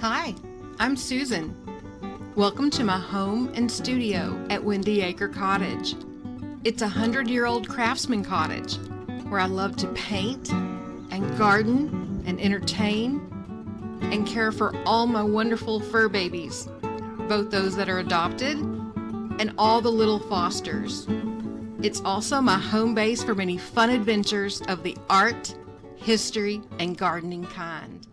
Hi, I'm Susan. Welcome to my home and studio at Windy Acre Cottage. It's a 100-year-old craftsman cottage where I love to paint and garden and entertain and care for all my wonderful fur babies, both those that are adopted and all the little fosters. It's also my home base for many fun adventures of the art, history, and gardening kind.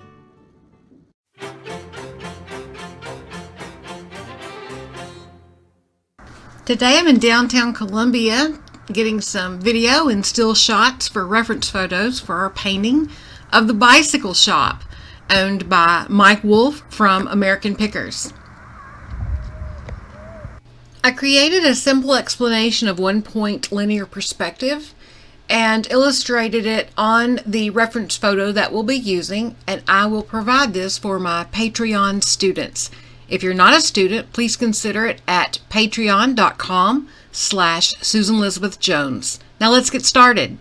Today I'm in downtown Columbia getting some video and still shots for reference photos for our painting of the bicycle shop owned by Mike Wolf from American Pickers. I created a simple explanation of one-point linear perspective and illustrated it on the reference photo that we'll be using, and I will provide this for my Patreon students. If you're not a student, please consider it at patreon.com/Susan Elizabeth Jones. Now let's get started.